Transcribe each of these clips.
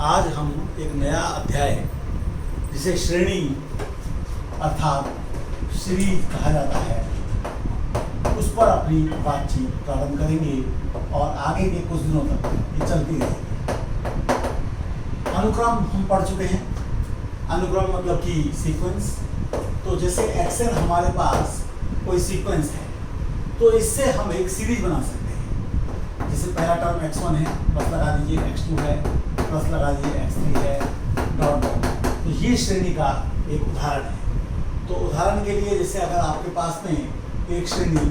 आज हम एक नया अध्याय जिसे श्रेणी अर्थात सीरीज कहा जाता है उस पर अपनी बातचीत प्रारंभ करेंगे और आगे के कुछ दिनों तक ये चलती रहेगी। अनुक्रम हम पढ़ चुके हैं। अनुक्रम मतलब कि सीक्वेंस। तो जैसे एक्सेल हमारे पास कोई सीक्वेंस है तो इससे हम एक सीरीज बना सकते हैं। जैसे पहला टर्म x1 है, प्लस लगा दीजिए x2 है, प्लस लगा दीजिए x3 है, डॉट डॉट। तो ये श्रेणी का एक उदाहरण है। तो उदाहरण के लिए जैसे अगर आपके पास में एक श्रेणी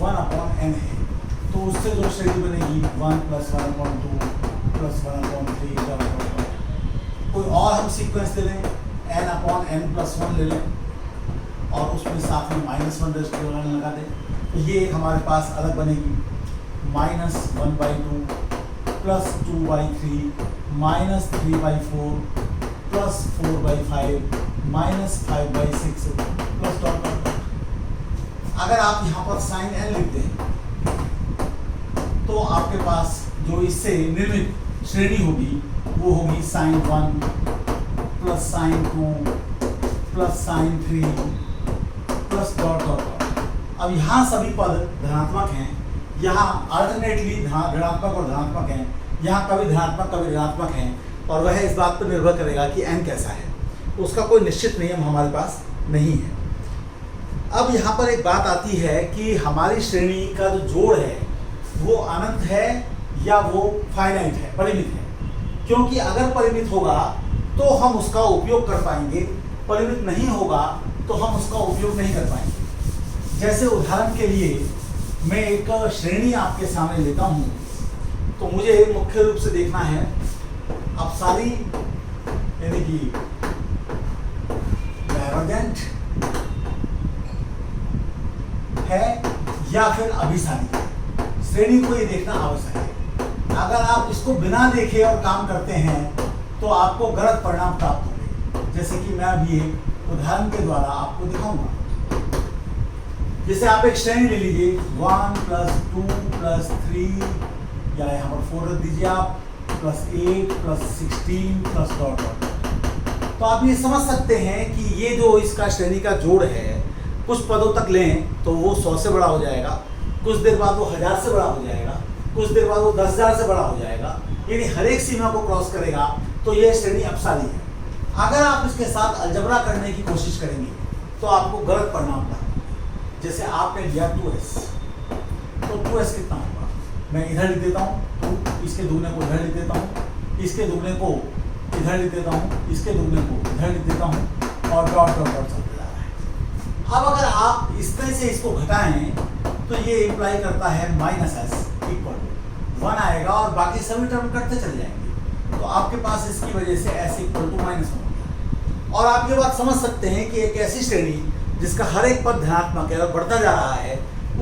1/n है तो उससे जो श्रेणी बनेगी 1 + 1/2 + 1/3 डॉट डॉट। कोई और हम सीक्वेंस ले लें, n/n+1 ले लें और उसमें साथ में -1 लगा दें तो ये एक हमारे पास अलग बनेगी -1/2 + 2/3 -3/4 + 4/5 -5/6 प्लस डॉट डॉट। अगर आप यहाँ पर sin n लिख दें तो आपके पास जो इससे निर्मित श्रेणी होगी वो होगी sin 1 + sin 2 + sin 3 plus dot dot dot. अब यहाँ सभी पद धनात्मक हैं, यहाँ अल्टरनेटली ऋणात्मक और धनात्मक हैं, यहाँ कभी धनात्मक कभी ऋणात्मक हैं और वह इस बात पर निर्भर करेगा कि n कैसा है। उसका कोई निश्चित नियम हमारे पास नहीं है। अब यहाँ पर एक बात आती है कि हमारी श्रेणी का जो जोड़ है वो अनंत है या वो फाइनाइट है, परिमित है। क्योंकि अगर परिमित होगा तो हम उसका उपयोग कर पाएंगे, परिमित नहीं होगा तो हम उसका उपयोग नहीं कर पाएंगे। जैसे उदाहरण के लिए मैं एक श्रेणी आपके सामने लेता हूँ तो मुझे मुख्य रूप से देखना है अपसारी यानी कि डाइवर्जेंट है या फिर अभिसारी। श्रेणी को ये देखना आवश्यक है। अगर आप इसको बिना देखे और काम करते हैं तो आपको गलत परिणाम प्राप्त होंगे। जैसे कि मैं अभी एक उदाहरण के द्वारा आपको दिखाऊंगा। जैसे आप एक श्रेणी ले लीजिए 1 + 2 + 3 या यहाँ पर 4 रख दीजिए आप +8 + 16 प्लस डॉट डॉट। तो आप ये समझ सकते हैं कि ये जो इसका श्रेणी का जोड़ है कुछ पदों तक लें तो वो 100 से बड़ा हो जाएगा, कुछ देर बाद वो 1000 से बड़ा हो जाएगा, कुछ देर बाद वो 10,000 से बड़ा हो जाएगा। यानी हर एक सीमा को क्रॉस करेगा तो ये श्रेणी अपसारी है। अगर आप इसके साथ अलजबरा करने की कोशिश करेंगे तो आपको गलत परिणाम प्राप्त। जैसे आपने लिया 2s तो 2s कितना होगा, मैं इधर लिख देता हूँ 2, इसके दुगने को इधर लिख देता हूँ, इसके दुगने को इधर लिख देता हूँ, इसके दुगने को इधर लिख देता हूँ और डॉट डॉट डॉट चलते जा रहा है। अब अगर आप इस तरह से इसको घटाएं तो ये इम्प्लाई करता है -s = 1 आएगा और बाकी सभी टर्म कटते चले जाएंगे। तो आपके पास इसकी वजह से s = -1 हो गया। और आप ये बात समझ सकते हैं कि एक ऐसी श्रेणी जिसका हर एक पद धनात्मक है और बढ़ता जा रहा है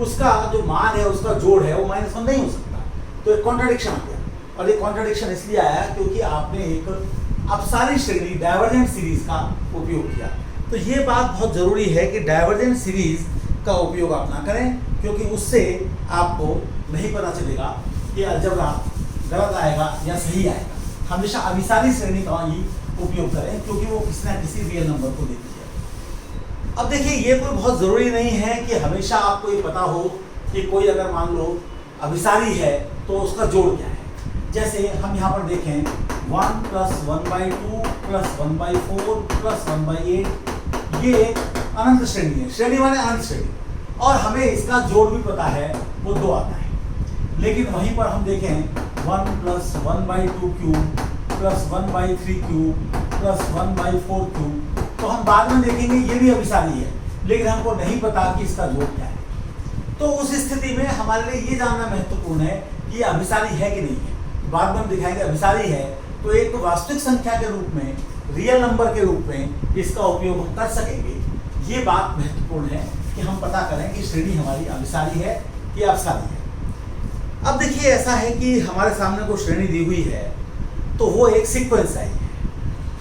उसका जो मान है उसका जोड़ है वो -1 नहीं हो सकता। तो एक कॉन्ट्रडिक्शन आ गया और ये कॉन्ट्रडिक्शन इसलिए आया क्योंकि आपने एक अपसारी श्रेणी डाइवर्जेंट सीरीज का उपयोग किया। तो ये बात बहुत ज़रूरी है कि डाइवर्जेंट सीरीज का उपयोग आप ना करें क्योंकि उससे आपको नहीं पता चलेगा कि अलजबरा गलत आएगा या सही आएगा। हमेशा अभिसारी श्रेणी का ही उपयोग करें क्योंकि वो किसी न किसी रियल नंबर को देती है। अब देखिए ये कोई बहुत ज़रूरी नहीं है कि हमेशा आपको ये पता हो कि कोई अगर मान लो अभिसारी है तो उसका जोड़ क्या है। जैसे हम यहाँ पर देखें 1 + 1/2 + 1/4 + 1/8 ये एक अनंत श्रेणी है। श्रेणी माने अनंत श्रेणी और हमें इसका जोड़ भी पता है वो 2 आता है। लेकिन वहीं पर हम देखें 1 + 1/2³ + 1/3³ + 1/4³ तो हम बाद में देखेंगे ये भी अभिसारी है लेकिन हमको नहीं पता कि इसका जोड़ क्या है। तो उस स्थिति में हमारे लिए ये जानना महत्वपूर्ण है कि ये अभिसारी है कि नहीं है। बाद में हम दिखाएंगे अभिसारी है तो एक वास्तविक संख्या के रूप में, रियल नंबर के रूप में इसका उपयोग हम कर सकेंगे। ये बात महत्वपूर्ण है कि हम पता करें कि श्रेणी हमारी अभिसारी है कि अपसारी है। अब देखिए ऐसा है कि हमारे सामने कोई श्रेणी दी हुई है तो वो एक सीक्वेंस है।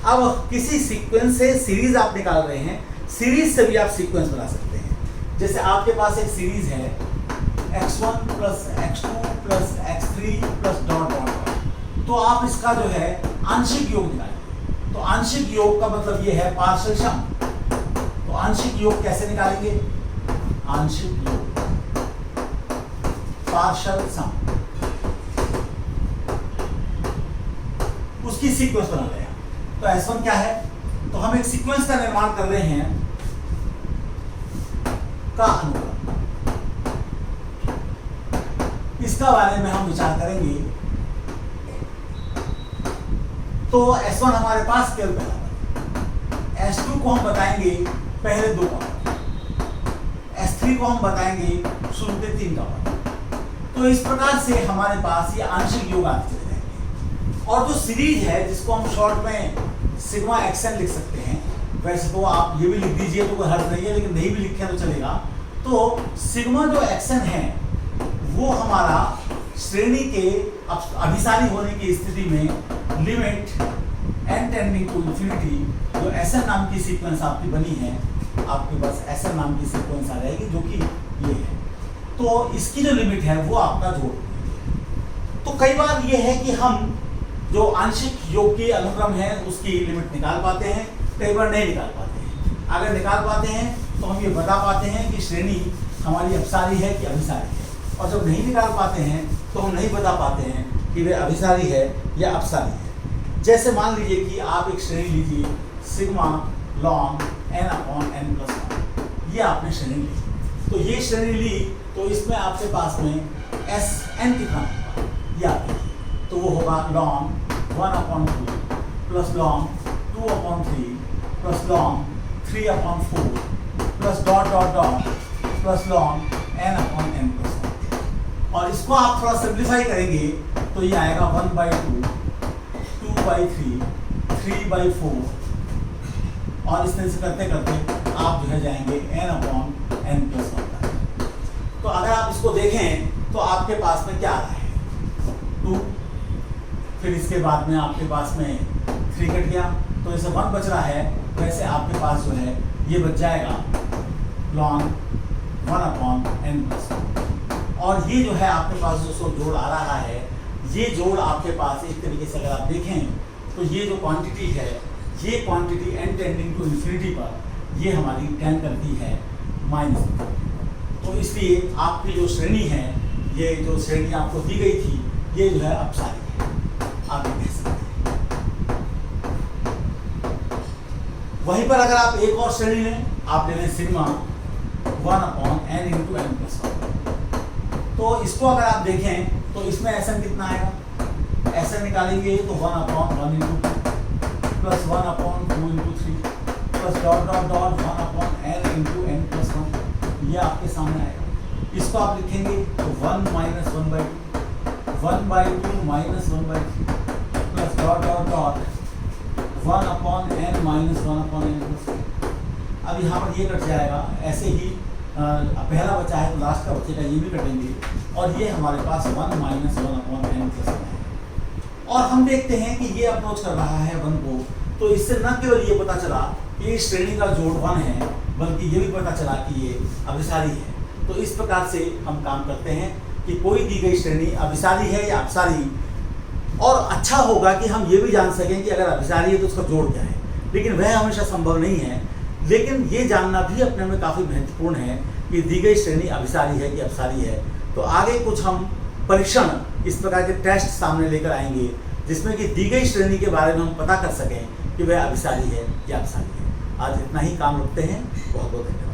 अब किसी सीक्वेंस से सीरीज आप निकाल रहे हैं, सीरीज से भी आप सीक्वेंस बना सकते हैं। जैसे आपके पास एक सीरीज है x1 + x2 + x3 + dot dot. तो आप इसका जो है आंशिक योग निकालेंगे। तो आंशिक योग का मतलब ये है पार्शियल सम। तो आंशिक योग कैसे निकालेंगे? आंशिक योग पार्शियल सम, उसकी सीक्वेंस बना रहे हैं। तो S1 क्या है? तो हम एक सीक्वेंस का निर्माण कर रहे हैं का अनुक्रम, इसका बारे में हम विचार करेंगे। तो S1 हमारे पास केवल पहला पद, S2 को हम बताएंगे पहले 2 का पद, S3 को हम बताएंगे शुरू के 3 का पद। तो इस प्रकार से हमारे पास ये आंशिक योग आते चले जाएंगे। और जो सीरीज है जिसको हम शॉर्ट में सिग्मा xn लिख सकते हैं, वैसे तो आप ये भी लिख दीजिए तो कोई हर्ज नहीं है, लेकिन नहीं भी लिखें तो चलेगा। तो सिग्मा जो xn है वो हमारा श्रेणी के अभिसारी होने की स्थिति में limit n tending to infinity, जो Sn नाम की सीक्वेंस आपकी बनी है, आपके पास Sn नाम की सीक्वेंस आ जाएगी जो कि ये है। तो इसकी जो लिमिट है वो आपका जोड़। तो कई बार ये है कि हम जो आंशिक योग की अनुक्रम है उसकी लिमिट निकाल पाते हैं, कई बार नहीं निकाल पाते हैं। अगर निकाल पाते हैं तो हम ये बता पाते हैं कि श्रेणी हमारी अपसारी है कि अभिसारी है, और जब नहीं निकाल पाते हैं तो हम नहीं बता पाते हैं कि वे अभिसारी है या अपसारी है। जैसे मान लीजिए कि आप एक श्रेणी लीजिए सिग्मा लॉन्ग n/n+1, ये आपने श्रेणी ली। तो ये श्रेणी ली तो इसमें आपके पास में Sn कितना होगा ये आप देखिए। तो वो होगा ln 1/2 plus ln 2/3 plus ln 3/4 plus dot dot dot plus ln n/n+1। और इसको आप थोड़ा सिंप्लीफाई करेंगे तो ये आएगा 1/2, 2/3, 3/4, और इस तरह से करते करते आप जो है जाएंगे n/n+1। तो अगर आप इसको देखें तो आपके पास में क्या आ रहा है 2, फिर इसके बाद में आपके पास में 3 कट गया, तो जैसे 1 बच रहा है वैसे आपके पास जो है ये बच जाएगा ln 1/n+1। और ये जो है आपके पास जो जोड़ आ रहा है, ये जोड़ आपके पास एक तरीके से अगर आप देखें तो ये जो क्वांटिटी है, ये quantity n tending to infinity पर ये हमारी टेंड करती है -। तो इसलिए आपकी जो श्रेणी है, ये जो श्रेणी आपको दी गई थी, ये जो है अपसारी है, आप ये कह सकते हैं। वहीं पर अगर आप एक और श्रेणी लें, आप ले लें सिग्मा 1/n×n+1। तो इसको अगर आप देखें तो इसमें Sn कितना आएगा? Sn निकालेंगे तो 1/1 plus 1/2 plus dot dot dot 1/n×n+1, ये आपके सामने आएगा। इसको आप लिखेंगे तो 1 - 1/2, 1/2 - 1/3 plus dot dot dot 1/n-1/n+1। अब यहाँ पर ये कट जाएगा, ऐसे ही पहला बचा है तो लास्ट का बचेगा, ये भी कटेंगे, और ये हमारे पास 1 - 1/n+1 है। और हम देखते हैं कि ये अप्रोच कर रहा है 1 को, तो इससे न केवल ये पता चला कि इस श्रेणी का जोड़ 1 है, बल्कि ये भी पता चला कि ये अभिसारी है। तो इस प्रकार से हम काम करते हैं कि कोई दी गई श्रेणी अभिसारी है या अपसारी, और अच्छा होगा कि हम ये भी जान सकें कि अगर अभिसारी है तो उसका जोड़ क्या है, लेकिन वह हमेशा संभव नहीं है। लेकिन ये जानना भी अपने में काफ़ी महत्वपूर्ण है कि दी गई श्रेणी अभिसारी है कि अपसारी है। तो आगे कुछ हम परीक्षण, इस प्रकार के टेस्ट सामने लेकर आएंगे जिसमें कि दी गई श्रेणी के बारे में हम पता कर सकें कि वह अभिसारी है या अपसारी है। आज इतना ही काम रखते हैं। बहुत बहुत धन्यवाद।